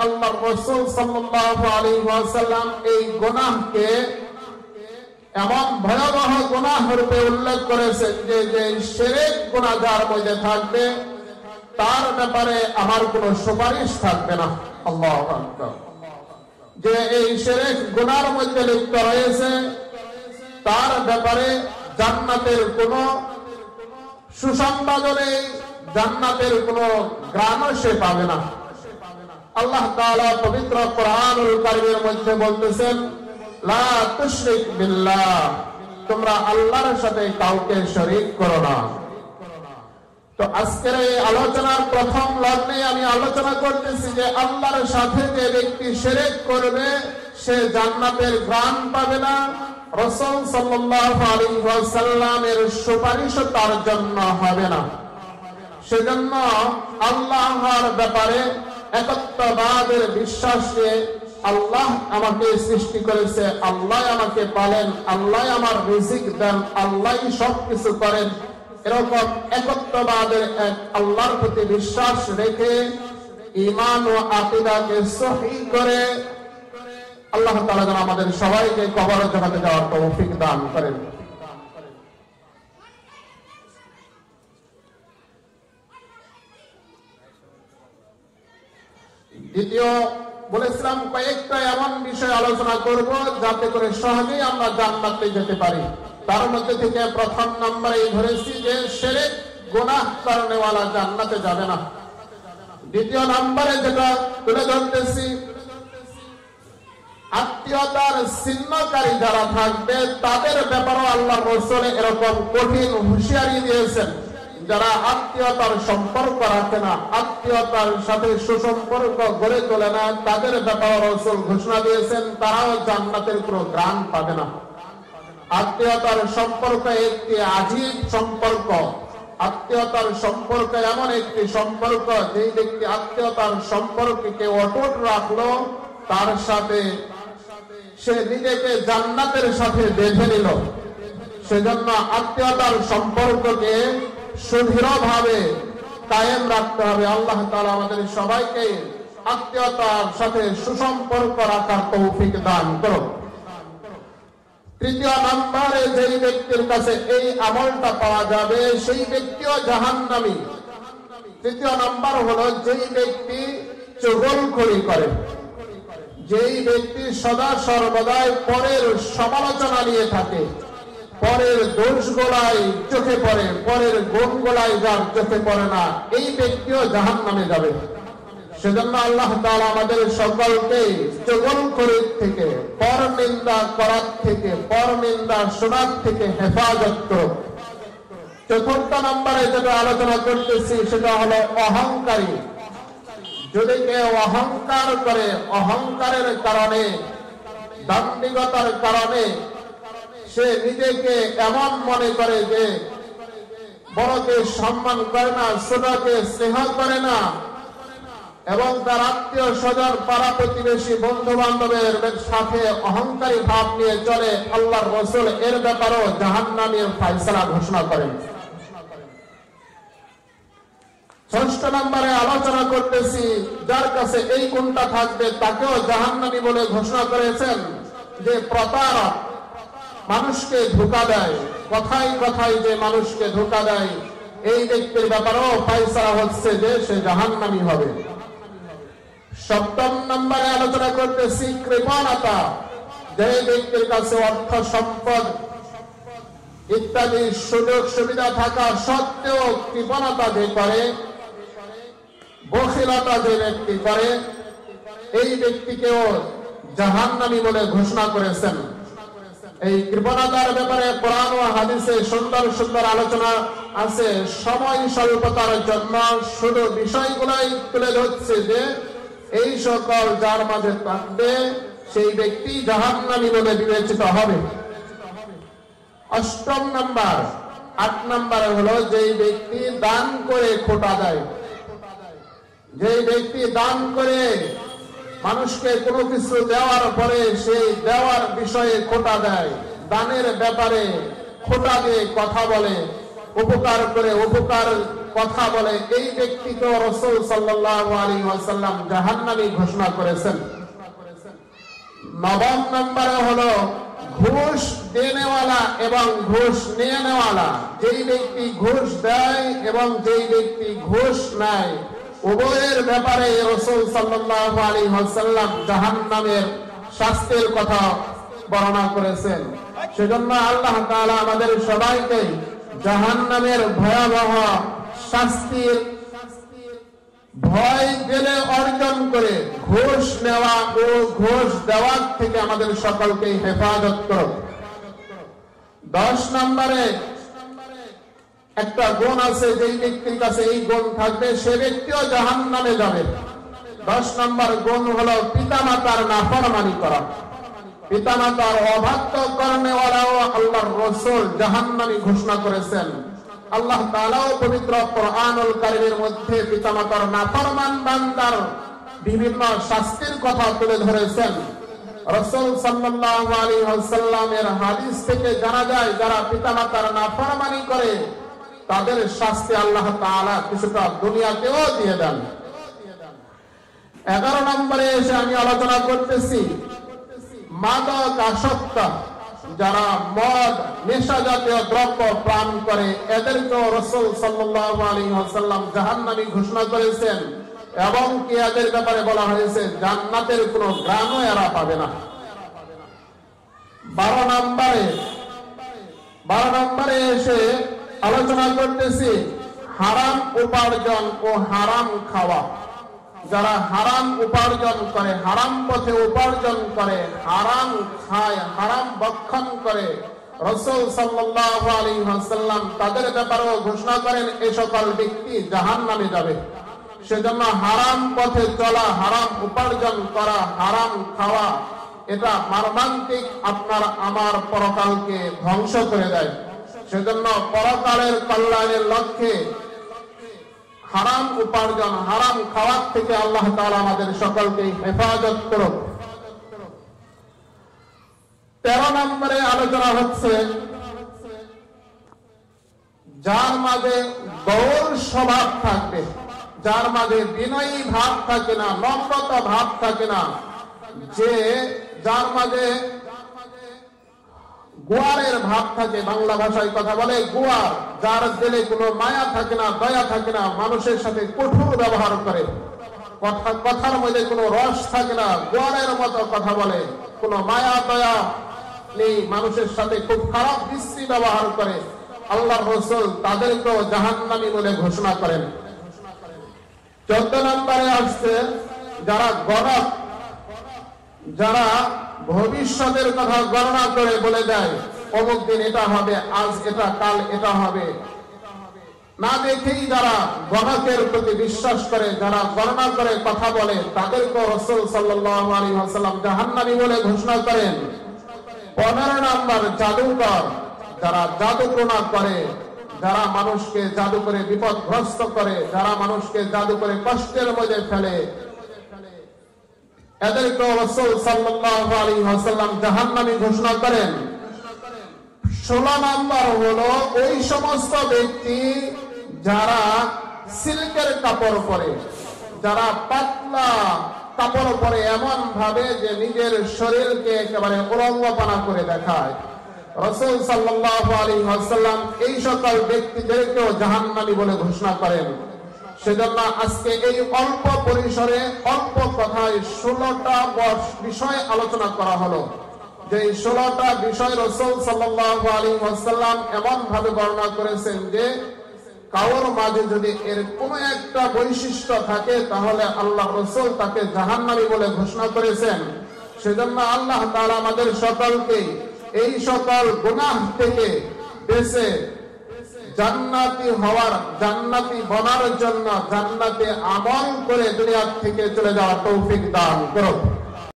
আল্লাহ রাসূল সাল্লাল্লাহু আলাইহি ওয়াসাল্লাম এই গুনাহকে এমন ভয়াবহ গুনাহ রূপে উল্লেখ করেছেন যে যে শিরক গুনাহ যার মধ্যে থাকবে তার ব্যাপারে আমার কোনো সুপারিশ থাকবে না। আল্লাহু আকবার। যে এই শিরক গুনাহর মধ্যে লিপ্ত রয়েছে তার ব্যাপারে জান্নাতের কোনো সুসংবাদ নেই, জান্নাতের কোনো ঘ্রাণও সে পাবে না। আল্লাহ তাআলা পবিত্র কোরআনুল কারীমের মধ্যে বলতেছেন, লা তুশরিক বিল্লাহ, তোমরা আল্লাহর সাথে কাউকে শরীক করো না। তো আজকের এই আলোচনার প্রথম লগ্নে আমি আলোচনা করতেছি যে আল্লাহর সাথে যে ব্যক্তি শিরক করবে সে জান্নাতের ঘ্রাণ পাবে না, রাসূল সাল্লাল্লাহু আলাইহি ওয়াসাল্লামের সুপারিশও তার জন্য হবে না। সেজন্য আল্লাহর ব্যাপারে একত্ববাদের বিশ্বাস নিয়ে, আল্লাহ আমাকে সৃষ্টি করেছে, আল্লাহ আমাকে পালেন, আল্লাহ আমার রিজিক দেন, আল্লাহ সবকিছু করেন, এরকম একত্ববাদের এক আল্লাহর প্রতি বিশ্বাস রেখে ঈমান ও আকীদাকে সহিহ করে আল্লাহ তাআলা যেন আমাদের সবাইকে কবর জগতে যাওয়ার তৌফিক দান করেন। দ্বিতীয় বলেছিলাম কয়েকটা এমন বিষয় আলোচনা করব যাতে করে সহজেই আমরা জান্নাতে যেতে পারি। তার মধ্যে থেকে প্রথম নম্বরে ধরেছি যে শিরক গুনাহ করেওয়ালা জান্নাতে যাবে না। দ্বিতীয় নম্বরে যেটা তুলে ধরতেছি, আত্মীয়তার ছিন্নকারী যারা থাকবে তাদের ব্যাপারে আল্লাহর রাসূল এরকম কঠিন হুঁশিয়ারি দিয়েছেন। যারা আত্মীয়তার সম্পর্ক রাখে না, আত্মীয়তার সাথে সুসম্পর্ক গড়ে তোলে না, তাদের ব্যাপারে রাসূল ঘোষণা দিয়েছেন তারাও জান্নাতের কোনো ঘ্রাণ পাবে না। আত্মীয়তার সম্পর্ক একটি আজীব সম্পর্ক। আত্মীয়তার সম্পর্ক এমন একটি সম্পর্ক যে ব্যক্তি আত্মীয়তার সম্পর্ককে অটুট রাখলো তার সাথে সে নিজেকে জান্নাতের সাথে বেঁধে নিল। সেজন্য আত্মীয়তার সম্পর্ককে সুদৃঢ়ভাবে কায়েম রাখতে হবে। আল্লাহ তাআলা আমাদের সবাইকে আত্মীয়তার সাথে সুসম্পর্ক রাখার তৌফিক দান করুন। তৃতীয় নম্বরে যেই ব্যক্তির কাছে এই আমলটা পাওয়া যাবে সেই ব্যক্তিও জাহান্নামী। তৃতীয় নম্বর হলো যেই ব্যক্তি চুগলখড়ি করে, যেই ব্যক্তি সদা সর্বদাই পরের সমালোচনা নিয়ে থাকে, পরের দোষগুলাই চোখে পড়ে, পরের গুণগুলাই যার চোখে পড়ে না, এই ব্যক্তিও জাহান্নামে যাবে। সেজন্য আল্লাহ তাআলা আমাদের সকলকে চুগলখড়ি থেকে, পরনিন্দা করার থেকে, পরনিন্দা শোনার থেকে হেফাজত করুন। চতুর্থ নম্বরে যেটা আলোচনা করতেছি সেটা হলো অহংকারী। যদি কেউ অহংকার করে, অহংকারের কারণে, দাম্ভিকতার কারণে সে নিজেকে এমন মনে করে যে বড়কে সম্মান করে না, ছোটকে স্নেহ করে না, এবং তার আত্মীয় স্বজন, পাড়া প্রতিবেশী, বন্ধু বান্ধবের সাথে অহংকারী ভাব নিয়ে চলে, আল্লাহর রাসূল এর ব্যাপারেও জাহান্নামের ফয়সালা ঘোষণা করেন। ষষ্ঠ নম্বরে আলোচনা করতেছি যার কাছে এই গুণটা থাকবে তাকেও জাহান্নামী বলে ঘোষণা করেছেন যে প্রতারক, মানুষকে ধোঁকা দেয়, কথাই কথাই যে মানুষকে ধোঁকা দেয়, এই ব্যক্তির ব্যাপারেও ফয়সালা হচ্ছে যে সে জাহান্নামী হবে। সপ্তম নম্বরে আলোচনা করতেছি কৃপণতা। যে ব্যক্তির কাছে অর্থ সম্পদ ইত্যাদি সুযোগ সুবিধা থাকা সত্ত্বেও কৃপণতা যে করে, বখিলতা যে ব্যক্তি করে, এই ব্যক্তিকেও জাহান্নামী বলে ঘোষণা করেছেন। এই কৃপণতার ব্যাপারে কোরআন ও হাদিসে সুন্দর সুন্দর আলোচনা আছে। সময় স্বল্পতার জন্য শুধু বিষয়গুলোই তুলে ধরছে যে এই সকল যার মাঝে থাকবে সেই ব্যক্তি জাহান্নামী বলে বিবেচিত হবে। অষ্টম নাম্বার, ৮ নম্বরে হলো যেই ব্যক্তি দান করে খোটা দেয়। যেই ব্যক্তি দান করে মানুষকে কোনো কিছু দেওয়ার পরে সেই দেওয়ার বিষয়ে খোটা দেয়, দানের ব্যাপারে খোটা দিয়ে কথা বলে, উপকার করে উপকার কথা বলে এই ব্যক্তিকে রাসূল সাল্লাল্লাহু আলাইহি ওয়াসাল্লাম জাহান্নামী ঘোষণা করেছেন। 9 নম্বরে হলো ঘুষ দেনেওয়ালা এবং ঘুষ নিয়ে নেওয়ালা। যেই ব্যক্তি ঘুষ দেয় এবং যেই ব্যক্তি ঘুষ নেয় উভয়ের ব্যাপারে রাসূল সাল্লাল্লাহু আলাইহি ওয়াসাল্লাম জাহান্নামের শাস্তির কথা বর্ণনা করেছেন। সেজন্য আল্লাহ তাআলা আমাদের সবাইকে জাহান্নামের ভয়াবহ শাস্তির ভয় গেলে অর্জন করে ঘুষ নেওয়া ও ঘুষ দেওয়ার থেকে আমাদের সকলকে হেফাজত করো। 10 নম্বরে একটা গুণ আছে, যেই ব্যক্তির কাছে এই গুণ থাকবে সে ব্যক্তিও জাহান্নামে যাবে। 10 নম্বর গুণ হলো পিতামাতার নাফরমানি করা। পিতামাতার অবাধ্য কর্নেওয়ালাও আল্লাহর রাসূল জাহান্নামী ঘোষণা করেছেন। আল্লাহ তাআলাও পবিত্র কোরআনুল কারীমের মধ্যে পিতামাতার নাফরমান বান্দার বিভিন্ন শাস্তির কথা তুলে ধরেছেন। রাসূল সাল্লাল্লাহু আলাইহি ওয়াসাল্লামের হাদিস থেকে জানা যায় যারা পিতামাতার নাফরমানি করে তাদের শাস্তি আল্লাহ তাআলা কিছুটা দুনিয়াতেও দিয়ে দেন। 11 নম্বরে এসে আমি আলোচনা করতেছি মাদক আসক্ত যারা মদ নেশা জাতীয় দ্রব্য পান করে এদেরকেও রাসূল সাল্লাল্লাহু আলাইহি ওয়াসাল্লাম জাহান্নামী ঘোষণা করেছেন এবং কি এদের ব্যাপারে বলা হয়েছে জান্নাতের কোনো ঘ্রাণও এরা পাবে না। 12 নম্বরে এসে আলোচনা করতেছি হারাম উপার্জন ও হারাম খাওয়া। যারা হারাম উপার্জন করে, হারাম পথে উপার্জন করে, হারাম খায়, হারাম ভক্ষণ করে, রাসূল সাল্লাল্লাহু আলাইহি ওয়াসাল্লাম তাদের ব্যাপারেও ঘোষণা করেন এই সকল ব্যক্তি জাহান্নামে যাবে। সেজন্য হারাম পথে চলা, হারাম উপার্জন করা, হারাম খাওয়া এটা মর্মান্তিক আপনার আমার পরকালকে ধ্বংস করে দেয়। সেজন্য পরকালের কল্যাণের লক্ষ্যে হারাম উপার্জন, হারাম খাওয়ার থেকে আল্লাহ তাআলা আমাদের সকলকে হেফাজত করুক। 13 নম্বরে আলোচনা হচ্ছে যার মাঝে গৌর স্বভাব থাকবে, যার মাঝে বিনয়ী ভাব থাকে না, নম্রতা ভাব থাকে না, যে যার মাঝে গোয়ারের ভাব থাকে, বাংলা ভাষায় কথা বলে গোয়ার, যার দিলে কোনো মায়া থাকে না, দয়া থাকে না, মানুষের সাথে কঠোর ব্যবহার করে, কথার মধ্যে কোনো রস থাকে না, গোয়ারের মতো কথা বলে, কোনো মায়া দয়া নেই, মানুষের সাথে খুব খারাপ দৃষ্টি ব্যবহার করে, আল্লাহর রাসূল তাদেরকেও জাহান্নামী বলে ঘোষণা করেন। 14 নম্বরে আসছে যারা গণক, যারা ভবিষ্যতের কথা গণনা করে বলে দেয় অমুক দিন এটা হবে, আজ এটা, কাল এটা হবে, না দেখেই যারা গণকের প্রতি বিশ্বাস করে, যারা গণনা করে কথা বলে তাদেরকে রাসূল সাল্লাল্লাহু আলাইহি ওয়াসাল্লাম জাহান্নামী বলে ঘোষণা করেন। 15 নম্বর জাদুকর, যারা জাদুটোনা করে, যারা মানুষকে জাদু করে বিপদগ্রস্ত করে, যারা মানুষকে জাদু করে কষ্টের মধ্যে ফেলে, এদেরকে রাসূল সাল্লাল্লাহু আলাইহি ওয়াসাল্লাম জাহান্নামী ঘোষণা করেন। 16 নম্বর হলো ওই সমস্ত ব্যক্তি যারা সিল্কের কাপড় পরে, যারা পাতলা কাপড় পরে এমন ভাবে যে নিজের শরীরকে একেবারে উলঙ্গপনা করে দেখায়, রাসূল সাল্লাল্লাহু আলাইহি ওয়াসাল্লাম এই সকল ব্যক্তিদেরকেও জাহান্নামী বলে ঘোষণা করেন। সেজন্য আজকে এই অল্প পরিসরে অল্প কথায় 16টা বিষয় আলোচনা করা হলো, যে 16টা বিষয় রাসূল সাল্লাল্লাহু আলাইহি ওয়াসাল্লাম এমন ভাবে বর্ণনা করেছেন যে কারোর মাঝে যদি এর কোন একটা বৈশিষ্ট্য থাকে তাহলে আল্লাহ রাসূল তাকে জাহান্নামী বলে ঘোষণা করেছেন। সেজন্য আল্লাহ তাআলা আমাদের সকলকে এই সকল গুনাহ থেকে বেঁচে জান্নাতি হওয়ার, জান্নাতি বনার জন্য জান্নাতে আমল করে দুনিয়া থেকে চলে যাওয়ার তৌফিক দান করুন।